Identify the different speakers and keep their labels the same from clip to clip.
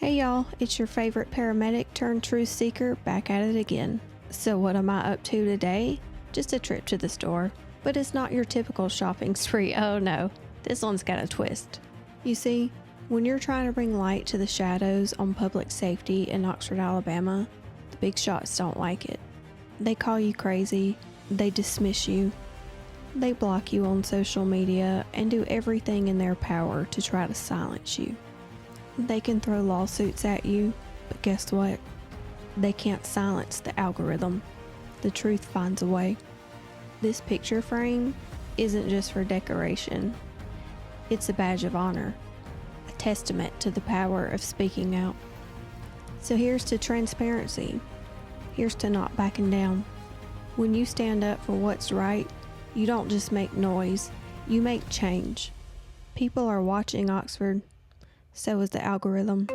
Speaker 1: Hey y'all, it's your favorite paramedic turned truth seeker back at it again. So what am I up to today? Just a trip to the store. But it's not your typical shopping spree. Oh no, this one's got a twist. You see, when you're trying to bring light to the shadows on public safety in Oxford, Alabama, the big shots don't like it. They call you crazy, they dismiss you, they block you on social media and do everything in their power to try to silence you. They can throw lawsuits at you, but guess what? They can't silence the algorithm. The truth finds a way. This picture frame isn't just for decoration. It's a badge of honor, a testament to the power of speaking out. So here's to transparency. Here's to not backing down. When you stand up for what's right, you don't just make noise, you make change. People are watching Oxford. So is the algorithm.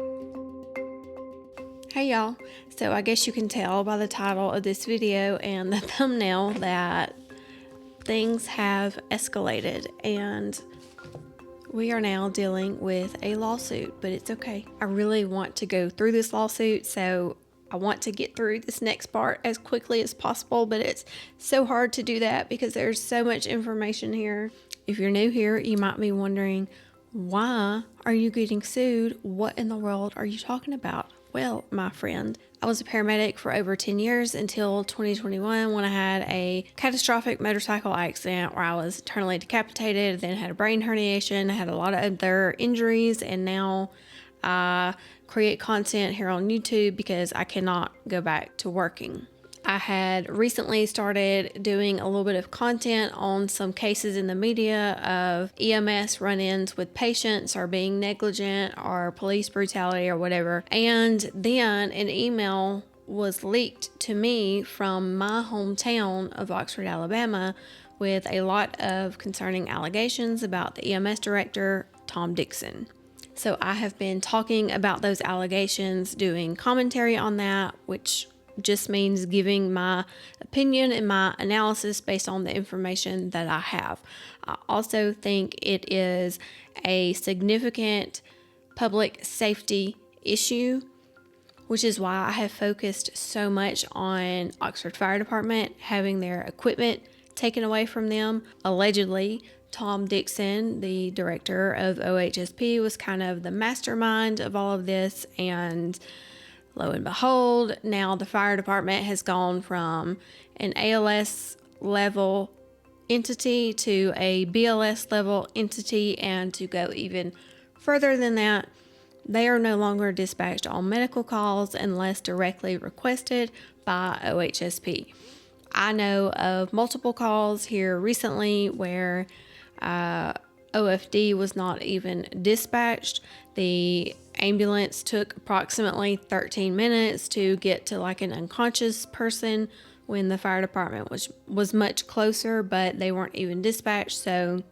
Speaker 1: Hey y'all, so I guess you can tell by the title of this video and the thumbnail that things have escalated and we are now dealing with a lawsuit, but it's okay. I really want to go through this lawsuit, so I want to get through this next part as quickly as possible, but it's so hard to do that because there's so much information here. If you're new here, you might be wondering, why are you getting sued? What in the world are you talking about? Well, my friend, I was a paramedic for over 10 years until 2021 when I had a catastrophic motorcycle accident where I was internally decapitated, then had a brain herniation, had a lot of other injuries, and now I create content here on YouTube because I cannot go back to working. I had recently started doing a little bit of content on some cases in the media of EMS run-ins with patients or being negligent or police brutality or whatever. And then an email was leaked to me from my hometown of Oxford, Alabama, with a lot of concerning allegations about the EMS director, Tom Dixon. So I have been talking about those allegations, doing commentary on that, which just means giving my opinion and my analysis based on the information that I have. I also think it is a significant public safety issue, which is why I have focused so much on Oxford Fire Department having their equipment taken away from them. Allegedly, Tom Dixon, the director of OHSP, was kind of the mastermind of all of this, and lo and behold, now the fire department has gone from an ALS level entity to a BLS level entity, and to go even further than that, they are no longer dispatched on medical calls unless directly requested by OHSP. I know of multiple calls here recently where OFD was not even dispatched. The ambulance took approximately 13 minutes to get to like an unconscious person when the fire department was much closer, but they weren't even dispatched. So,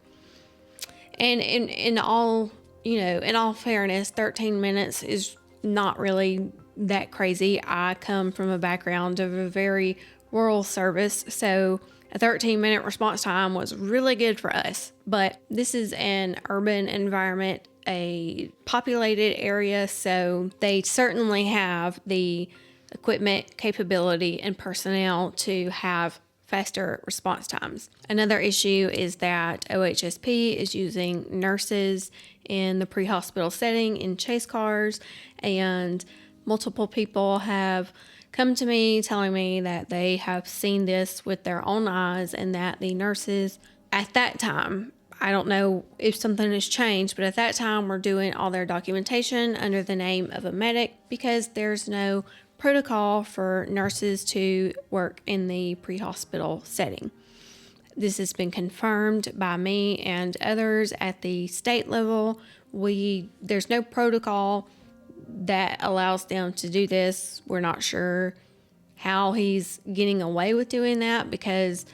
Speaker 1: and in all fairness, 13 minutes is not really that crazy. I come from a background of a very rural service, so a 13-minute response time was really good for us. But this is an urban environment, a populated area, so they certainly have the equipment, capability, and personnel to have faster response times. Another issue is that OHSP is using nurses in the pre-hospital setting in chase cars, and multiple people have come to me telling me that they have seen this with their own eyes, and that the nurses at that time, I don't know if something has changed, but at that time were doing all their documentation under the name of a medic because there's no protocol for nurses to work in the pre-hospital setting. This has been confirmed by me and others at the state level. There's no protocol that allows them to do this. We're not sure how he's getting away with doing that because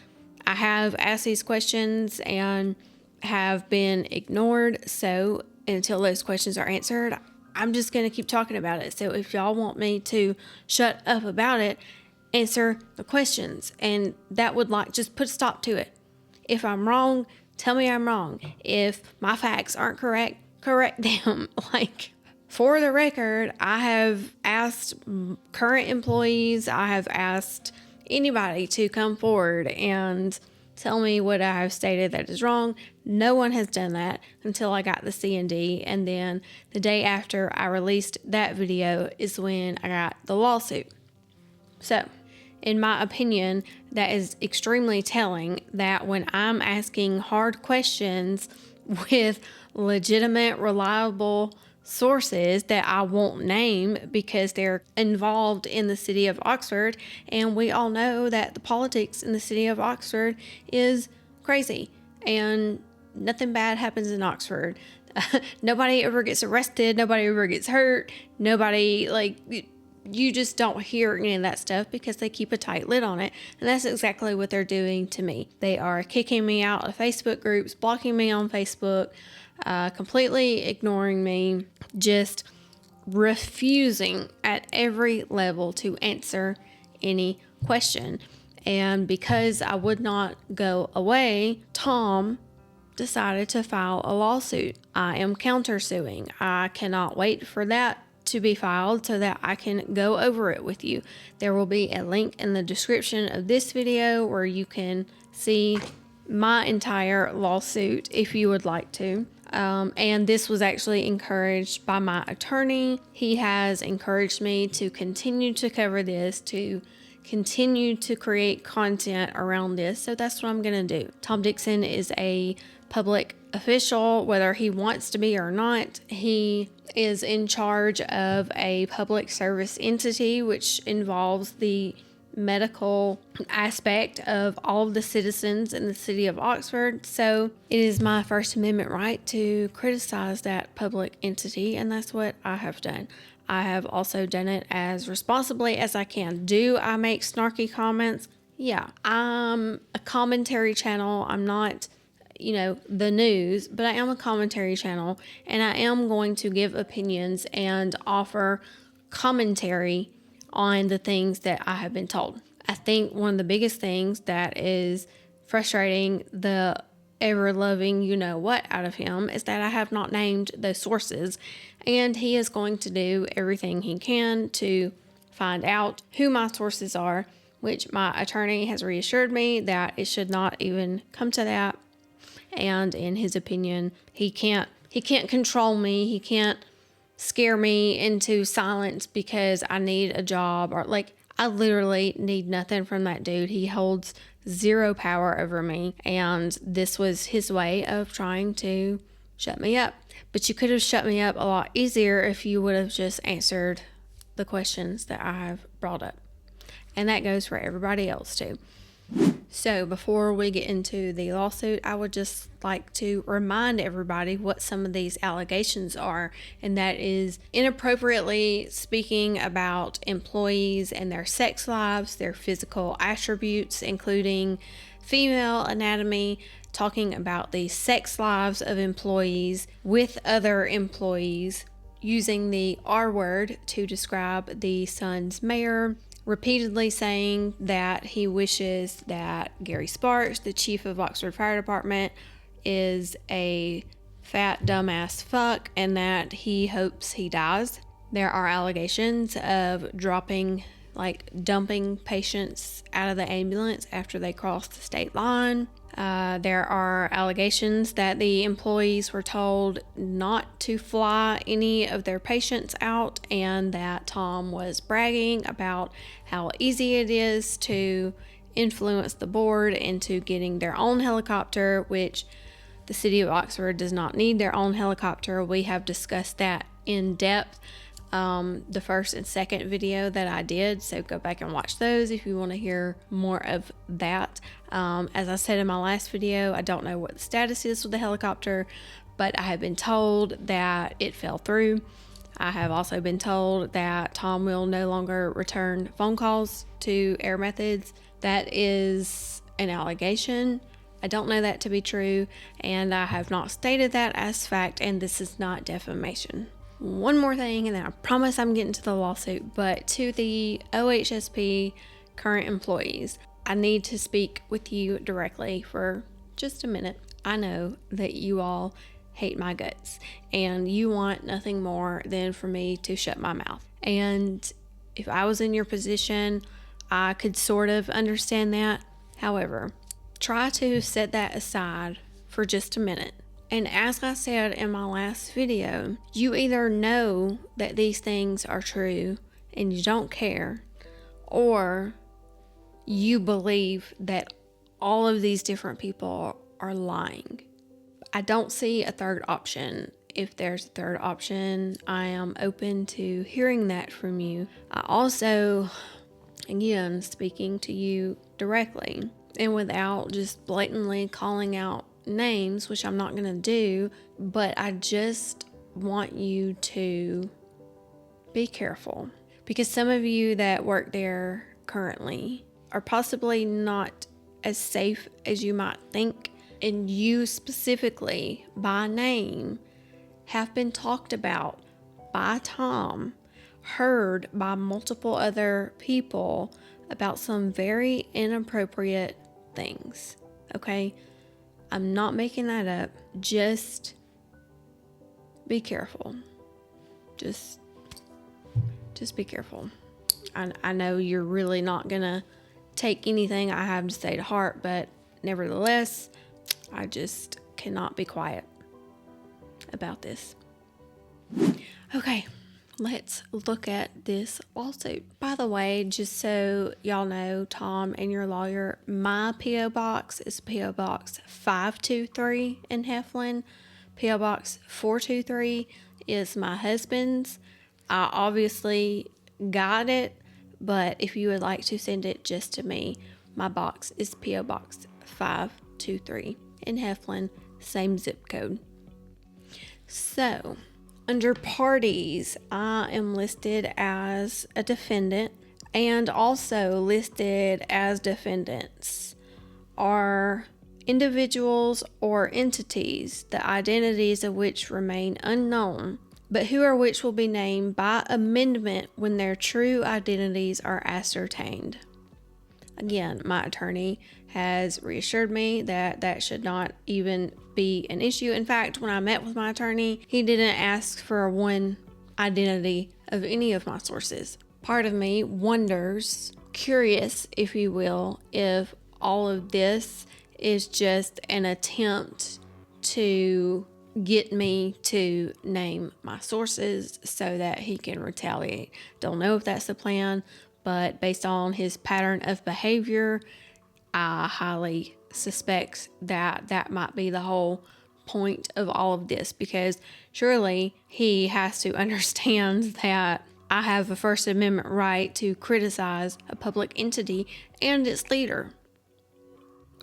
Speaker 1: I have asked these questions and have been ignored. So until those questions are answered, I'm just going to keep talking about it. So if y'all want me to shut up about it, answer the questions, and that would just put a stop to it. If I'm wrong, tell me I'm wrong. If my facts aren't correct, correct them. for the record, I have asked current employees, I have asked anybody to come forward and tell me what I have stated that is wrong. No one has done that until I got the C&D, and then the day after I released that video is when I got the lawsuit. So, in my opinion, that is extremely telling that when I'm asking hard questions with legitimate, reliable sources that I won't name because they're involved in the city of Oxford, and we all know that the politics in the city of Oxford is crazy and nothing bad happens in Oxford. Nobody ever gets arrested, nobody ever gets hurt, you just don't hear any of that stuff because they keep a tight lid on it. And that's exactly what they're doing to me. They are kicking me out of Facebook groups, blocking me on Facebook, completely ignoring me, just refusing at every level to answer any question. And because I would not go away, Tom decided to file a lawsuit. I am countersuing. I cannot wait for that to be filed so that I can go over it with you. There will be a link in the description of this video where you can see my entire lawsuit if you would like to. And this was actually encouraged by my attorney. He has encouraged me to continue to cover this, to continue to create content around this. So that's what I'm going to do. Tom Dixon is a public official, whether he wants to be or not. He is in charge of a public service entity, which involves the medical aspect of all of the citizens in the city of Oxford. So it is my First Amendment right to criticize that public entity, and that's what I have done. I have also done it as responsibly as I can. Do I make snarky comments? Yeah, I'm a commentary channel. I'm not, the news, but I am a commentary channel, and I am going to give opinions and offer commentary on the things that I have been told. I think one of the biggest things that is frustrating the ever-loving you-know-what out of him is that I have not named those sources, and he is going to do everything he can to find out who my sources are, which my attorney has reassured me that it should not even come to that. And in his opinion, he can't control me. He can't scare me into silence because I need a job, or I literally need nothing from that dude. He holds zero power over me, and this was his way of trying to shut me up. But you could have shut me up a lot easier if you would have just answered the questions that I have brought up. And that goes for everybody else too. So before we get into the lawsuit, I would just like to remind everybody what some of these allegations are, and that is inappropriately speaking about employees and their sex lives, their physical attributes, including female anatomy, talking about the sex lives of employees with other employees, using the R word to describe the Sun's mayor, repeatedly saying that he wishes that Gary Sparks, the chief of Oxford Fire Department, is a fat dumbass fuck and that he hopes he dies. There are allegations of dumping patients out of the ambulance after they cross the state line. There are allegations that the employees were told not to fly any of their patients out, and that Tom was bragging about how easy it is to influence the board into getting their own helicopter, which the city of Oxford does not need their own helicopter. We have discussed that in depth. The first and second video that I did, so go back and watch those if you want to hear more of that. As I said in my last video, I don't know what the status is with the helicopter, but I have been told that it fell through. I have also been told that Tom will no longer return phone calls to Air Methods. That is an allegation. I don't know that to be true, and I have not stated that as fact, and this is not defamation. One more thing, and then I promise I'm getting to the lawsuit, but to the OHSP current employees, I need to speak with you directly for just a minute. I know that you all hate my guts, and you want nothing more than for me to shut my mouth. And if I was in your position, I could sort of understand that. However, try to set that aside for just a minute. And as I said in my last video, you either know that these things are true and you don't care, or you believe that all of these different people are lying. I don't see a third option. If there's a third option, I am open to hearing that from you. I also, again, speaking to you directly and without just blatantly calling out names, which I'm not going to do, but I just want you to be careful, because some of you that work there currently are possibly not as safe as you might think, and you specifically by name have been talked about by Tom, heard by multiple other people about some very inappropriate things. Okay? I'm not making that up. Just be careful. Just be careful. I know you're really not gonna take anything I have to say to heart, but nevertheless, I just cannot be quiet about this. Okay, let's look at this lawsuit. By the way, just so y'all know, Tom and your lawyer, my P.O. Box is P.O. Box 523 in Heflin. P.O. Box 423 is my husband's. I obviously got it, but if you would like to send it just to me, my box is P.O. Box 523 in Heflin, same zip code. So, under parties, I am listed as a defendant, and also listed as defendants are individuals or entities, the identities of which remain unknown, but who or which will be named by amendment when their true identities are ascertained. Again, my attorney has reassured me that that should not even be an issue. In fact, when I met with my attorney, he didn't ask for one identity of any of my sources. Part of me wonders, curious, if you will, if all of this is just an attempt to get me to name my sources so that he can retaliate. Don't know if that's the plan, but based on his pattern of behavior, I highly suspect that that might be the whole point of all of this, because surely he has to understand that I have a First Amendment right to criticize a public entity and its leader.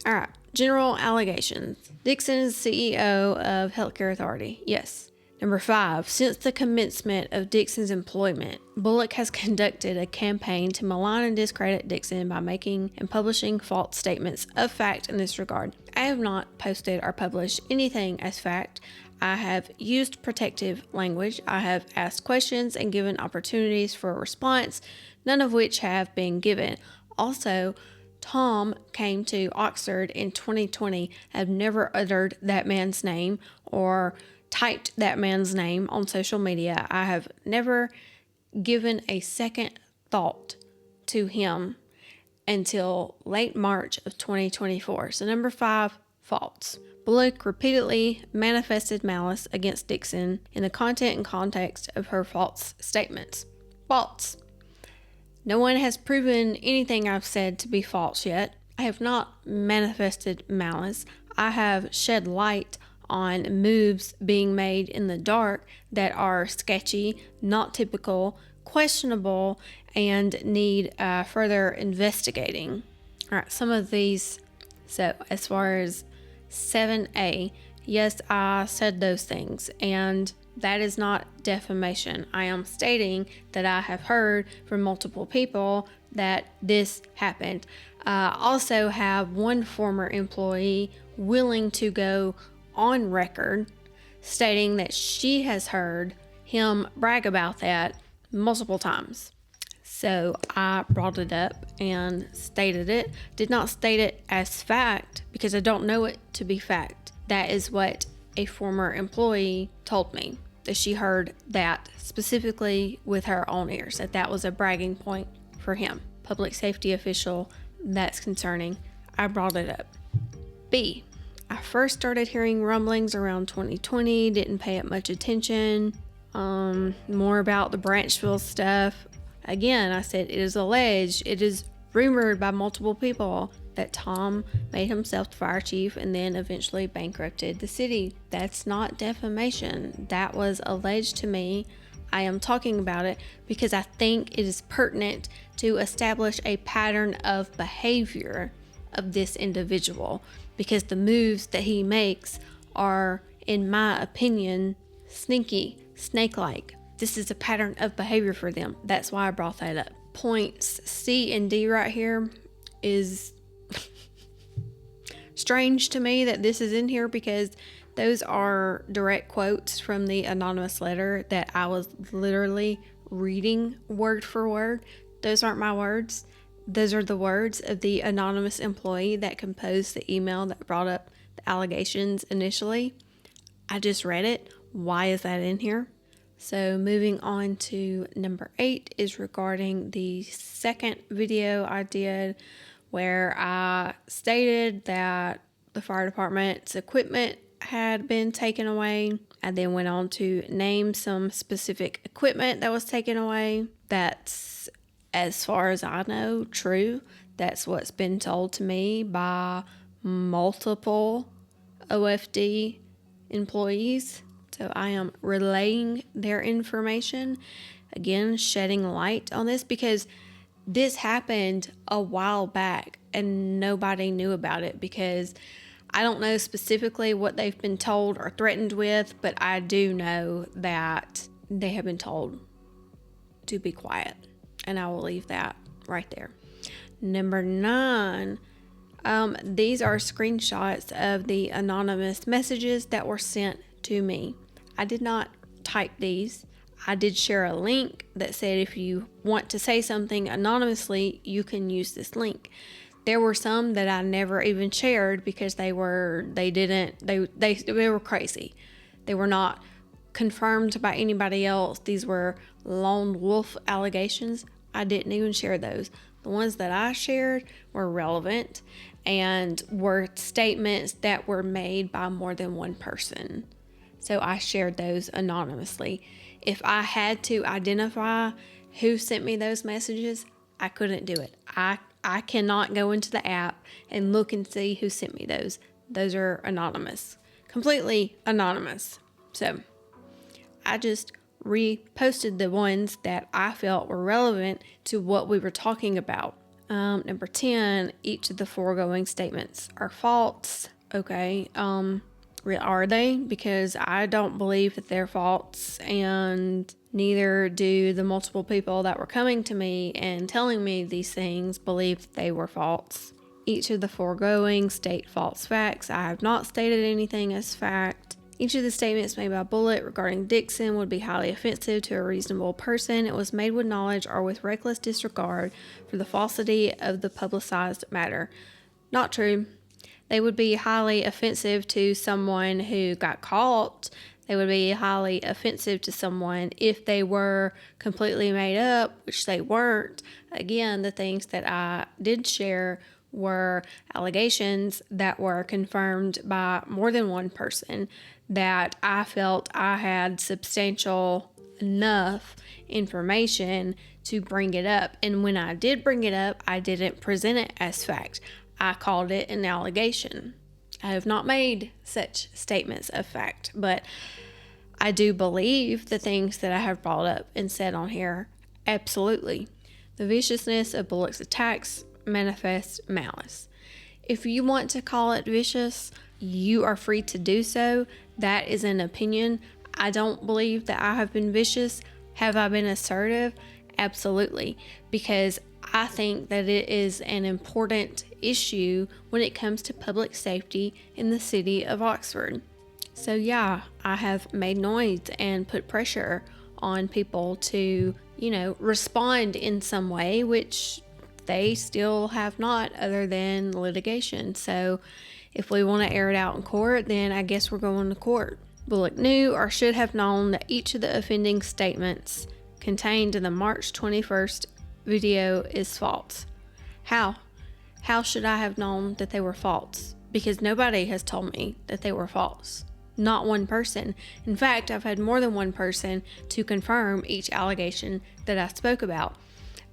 Speaker 1: All right, general allegations. Dixon is CEO of Healthcare Authority. Yes. Number 5, since the commencement of Dixon's employment, Bullock has conducted a campaign to malign and discredit Dixon by making and publishing false statements of fact in this regard. I have not posted or published anything as fact. I have used protective language. I have asked questions and given opportunities for a response, none of which have been given. Also, Tom came to Oxford in 2020. I've never uttered that man's name or typed that man's name on social media. I have never given a second thought to him until late March of 2024. So number 5, false. Bullock repeatedly manifested malice against Dixon in the content and context of her false statements. False. No one has proven anything I've said to be false yet. I have not manifested malice. I have shed light on moves being made in the dark that are sketchy, not typical, questionable, and need further investigating. All right, some of these. So as far as 7A, yes, I said those things, and that is not defamation. I am stating that I have heard from multiple people that this happened. Also have one former employee willing to go on record stating that she has heard him brag about that multiple times. So I brought it up and stated it. Did not state it as fact because I don't know it to be fact. That is what a former employee told me that she heard that specifically with her own ears, that was a bragging point for him. Public safety official, that's concerning. I brought it up. B, I first started hearing rumblings around 2020, didn't pay it much attention. More about the Branchville stuff. Again, I said it is alleged, it is rumored by multiple people that Tom made himself the fire chief and then eventually bankrupted the city. That's not defamation. That was alleged to me. I am talking about it because I think it is pertinent to establish a pattern of behavior of this individual, because the moves that he makes are, in my opinion, sneaky, snake-like. This is a pattern of behavior for them. That's why I brought that up. Points C and D right here is strange to me that this is in here, because those are direct quotes from the anonymous letter that I was literally reading word for word. Those aren't my words. Those are the words of the anonymous employee that composed the email that brought up the allegations initially. I just read it. Why is that in here? So moving on to number 8 is regarding the second video I did, where I stated that the fire department's equipment had been taken away. I then went on to name some specific equipment that was taken away. That's, as far as I know, true. That's what's been told to me by multiple OFD employees. So I am relaying their information, again, shedding light on this, because this happened a while back and nobody knew about it, because I don't know specifically what they've been told or threatened with, but I do know that they have been told to be quiet. And I will leave that right there. Number 9, these are screenshots of the anonymous messages that were sent to me. I did not type these. I did share a link that said if you want to say something anonymously, you can use this link. There were some that I never even shared because they were crazy. They were not confirmed by anybody else. These were lone wolf allegations. I didn't even share those. The ones that I shared were relevant and were statements that were made by more than one person. So I shared those anonymously. If I had to identify who sent me those messages, I couldn't do it. I cannot go into the app and look and see who sent me those. Those are anonymous, completely anonymous. So I just reposted the ones that I felt were relevant to what we were talking about. Number 10, each of the foregoing statements are false. Okay. Are they? Because I don't believe that they're false, and neither do the multiple people that were coming to me and telling me these things believe that they were false. Each of the foregoing state false facts. I have not stated anything as fact. Each of the statements made by Bullitt regarding Dixon would be highly offensive to a reasonable person. It was made with knowledge or with reckless disregard for the falsity of the publicized matter. Not true. They would be highly offensive to someone who got caught. They would be highly offensive to someone if they were completely made up, which they weren't. Again, the things that I did share were allegations that were confirmed by more than one person that I felt I had substantial enough information to bring it up. And when I did bring it up, I didn't present it as fact. I called it an allegation. I have not made such statements of fact, but I do believe the things that I have brought up and said on here. Absolutely. The viciousness of Bullock's attacks manifests malice. If you want to call it vicious, you are free to do so. That is an opinion. I don't believe that I have been vicious. Have I been assertive? Absolutely. Because I think that it is an important issue when it comes to public safety in the city of Oxford. So yeah, I have made noise and put pressure on people to, respond in some way, which they still have not, other than litigation. So If we want to air it out in court, then I guess we're going to court. Bullock knew or should have known that each of the offending statements contained in the March 21st video is false. How? How should I have known that they were false? Because nobody has told me that they were false. Not one person. In fact, I've had more than one person to confirm each allegation that I spoke about.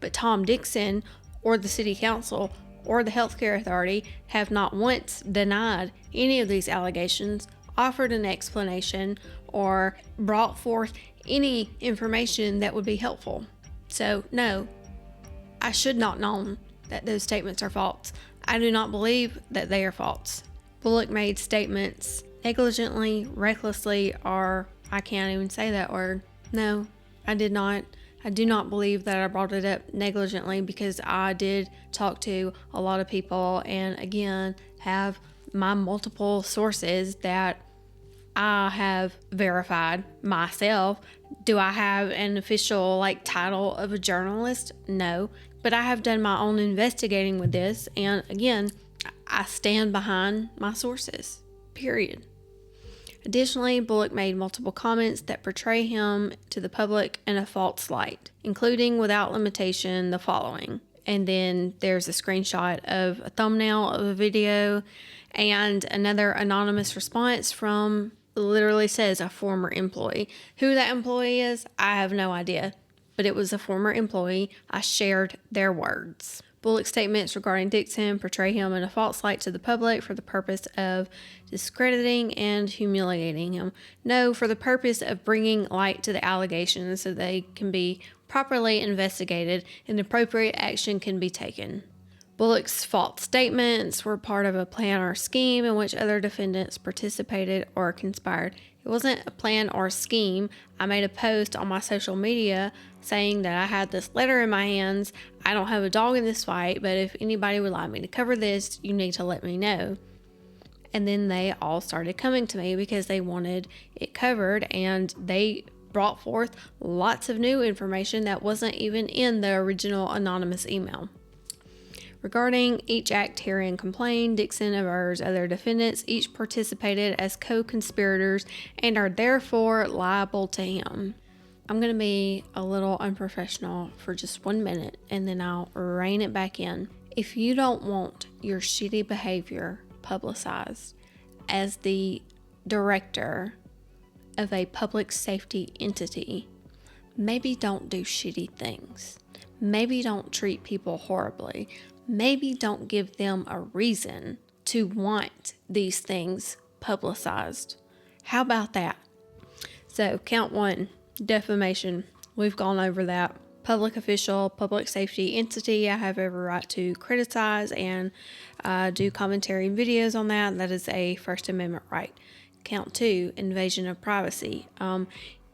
Speaker 1: But Tom Dixon or the city council or the healthcare authority have not once denied any of these allegations, offered an explanation, or brought forth any information that would be helpful. So no, I should not known that those statements are false. I do not believe that they are false. Bullock made statements negligently, recklessly, or I can't even say that word. No, I did not. I do not believe that I brought it up negligently, because I did talk to a lot of people and again have my multiple sources that I have verified myself. Do I have an official title of a journalist? No, but I have done my own investigating with this, and again, I stand behind my sources, period. Additionally, Bullock made multiple comments that portray him to the public in a false light, including without limitation the following. And then there's a screenshot of a thumbnail of a video and another anonymous response from, literally says, a former employee. Who that employee is, I have no idea, but it was a former employee. I shared their words. Bullock's statements regarding Dixon portray him in a false light to the public for the purpose of discrediting and humiliating him. No, for the purpose of bringing light to the allegations so they can be properly investigated and appropriate action can be taken. Bullock's false statements were part of a plan or scheme in which other defendants participated or conspired. It wasn't a plan or a scheme. I made a post on my social media saying that I had this letter in my hands. I don't have a dog in this fight, but if anybody would like me to cover this, you need to let me know. And then they all started coming to me because they wanted it covered, and they brought forth lots of new information that wasn't even in the original anonymous email. Regarding each act herein complained, Dixon avers other defendants each participated as co-conspirators and are therefore liable to him. I'm going to be a little unprofessional for just 1 minute and then I'll rein it back in. If you don't want your shitty behavior publicized as the director of a public safety entity, maybe don't do shitty things. Maybe don't treat people horribly. Maybe don't give them a reason to want these things publicized. How about that? So, count 1, defamation. We've gone over that. Public official, public safety entity, I have every right to criticize and do commentary and videos on that. That is a First Amendment right. Count 2, invasion of privacy.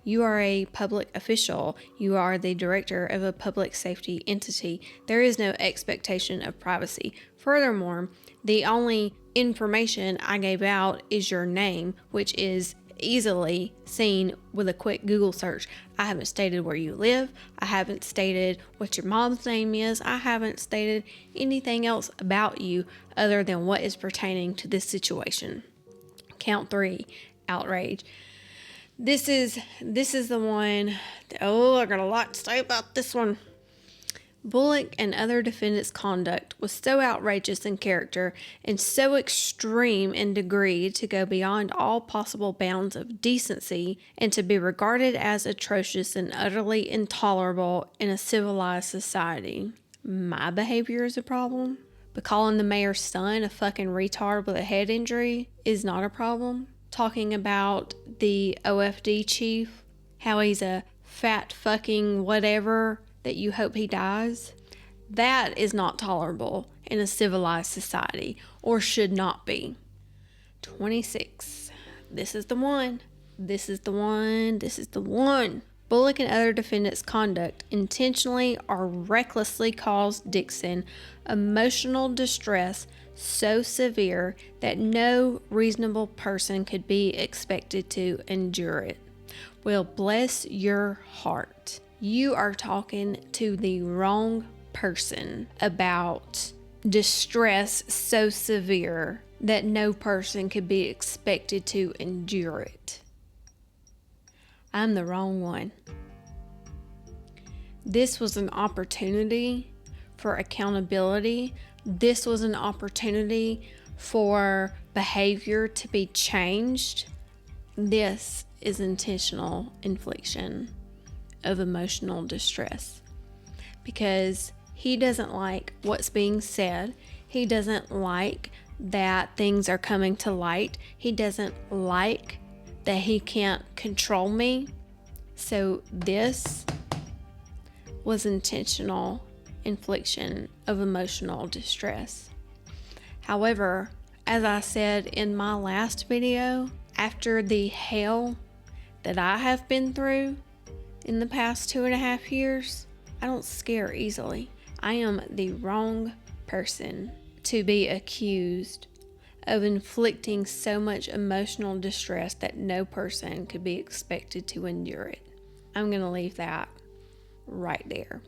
Speaker 1: You are a public official. You are the director of a public safety entity. There is no expectation of privacy. Furthermore, the only information I gave out is your name, which is easily seen with a quick Google search. I haven't stated where you live. I haven't stated what your mom's name is. I haven't stated anything else about you other than what is pertaining to this situation. Count 3, outrage. This is the one. I got a lot to say about this one. Bullock and other defendants' conduct was so outrageous in character and so extreme in degree to go beyond all possible bounds of decency and to be regarded as atrocious and utterly intolerable in a civilized society. My behavior is a problem, but calling the mayor's son a fucking retard with a head injury is not a problem. Talking about the OFD chief, how he's a fat fucking whatever that you hope he dies, that is not tolerable in a civilized society, or should not be. 26. This is the one. This is the one. This is the one. Bullock and other defendants' conduct intentionally or recklessly caused Dixon emotional distress so severe that no reasonable person could be expected to endure it. Well, bless your heart. You are talking to the wrong person about distress so severe that no person could be expected to endure it. I'm the wrong one. This was an opportunity for accountability. This was an opportunity for behavior to be changed. This is intentional infliction of emotional distress, because he doesn't like what's being said. He doesn't like that things are coming to light. He doesn't like that he can't control me. So this was intentional infliction of emotional distress. However, as I said in my last video, after the hell that I have been through in the past 2.5 years, I don't scare easily. I am the wrong person to be accused of inflicting so much emotional distress that no person could be expected to endure it. I'm going to leave that right there.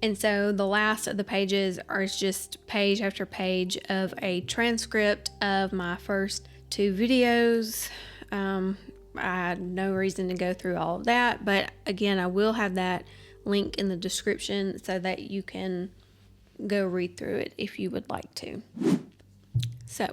Speaker 1: And so the last of the pages are just page after page of a transcript of my first 2 videos. I had no reason to go through all of that, but again, I will have that link in the description so that you can go read through it if you would like to. So,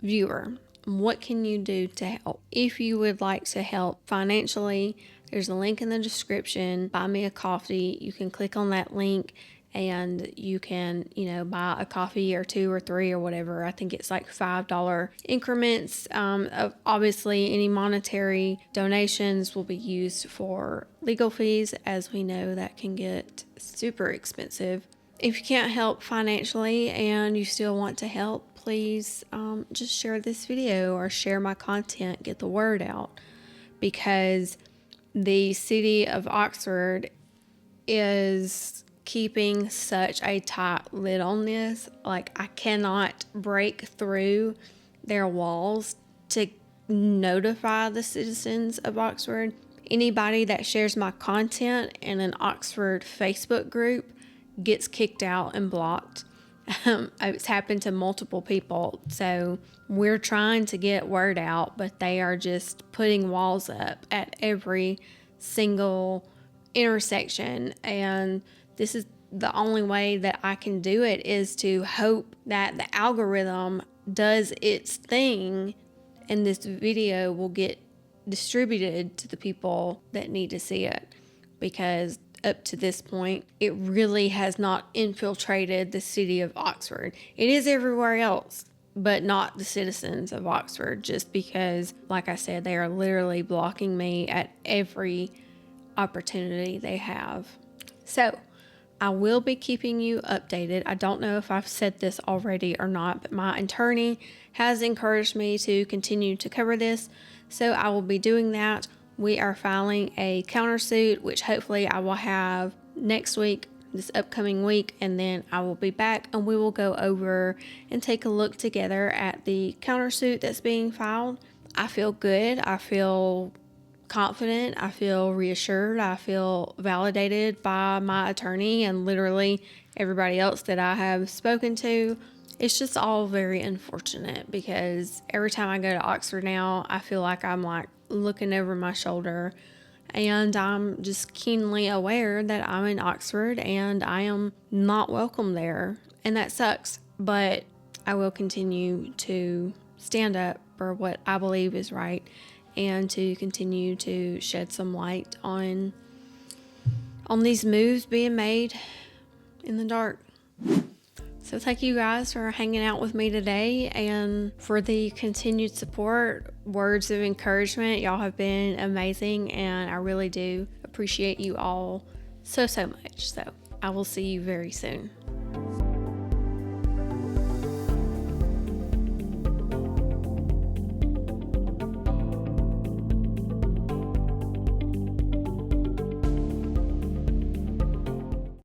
Speaker 1: viewer, what can you do to help? If you would like to help financially, there's a link in the description. Buy me a coffee. You can click on that link and you can, buy a coffee or 2 or 3 or whatever. I think it's like $5 increments. Of obviously, any monetary donations will be used for legal fees, as we know that can get super expensive. If you can't help financially and you still want to help, please just share this video or share my content, get the word out, because the city of Oxford is keeping such a tight lid on this. Like, I cannot break through their walls to notify the citizens of Oxford. Anybody that shares my content in an Oxford Facebook group gets kicked out and blocked. It's happened to multiple people. So we're trying to get word out, but they are just putting walls up at every single intersection. And this is the only way that I can do it, is to hope that the algorithm does its thing and this video will get distributed to the people that need to see it. Because up to this point, it really has not infiltrated the city of Oxford. It is everywhere else, but not the citizens of Oxford, just because, like I said, they are literally blocking me at every opportunity they have. So I will be keeping you updated. I don't know if I've said this already or not, but my attorney has encouraged me to continue to cover this, so I will be doing that. We are filing a countersuit, which hopefully I will have next week, this upcoming week, and then I will be back and we will go over and take a look together at the countersuit that's being filed. I feel good. I feel confident. I feel reassured. I feel validated by my attorney and literally everybody else that I have spoken to. It's just all very unfortunate, because every time I go to Oxford now, I feel like I'm like looking over my shoulder, and I'm just keenly aware that I'm in Oxford and I am not welcome there, and that sucks. But I will continue to stand up for what I believe is right and to continue to shed some light on these moves being made in the dark. So thank you guys for hanging out with me today and for the continued support, words of encouragement. Y'all have been amazing, and I really do appreciate you all so much. So I will see you very soon.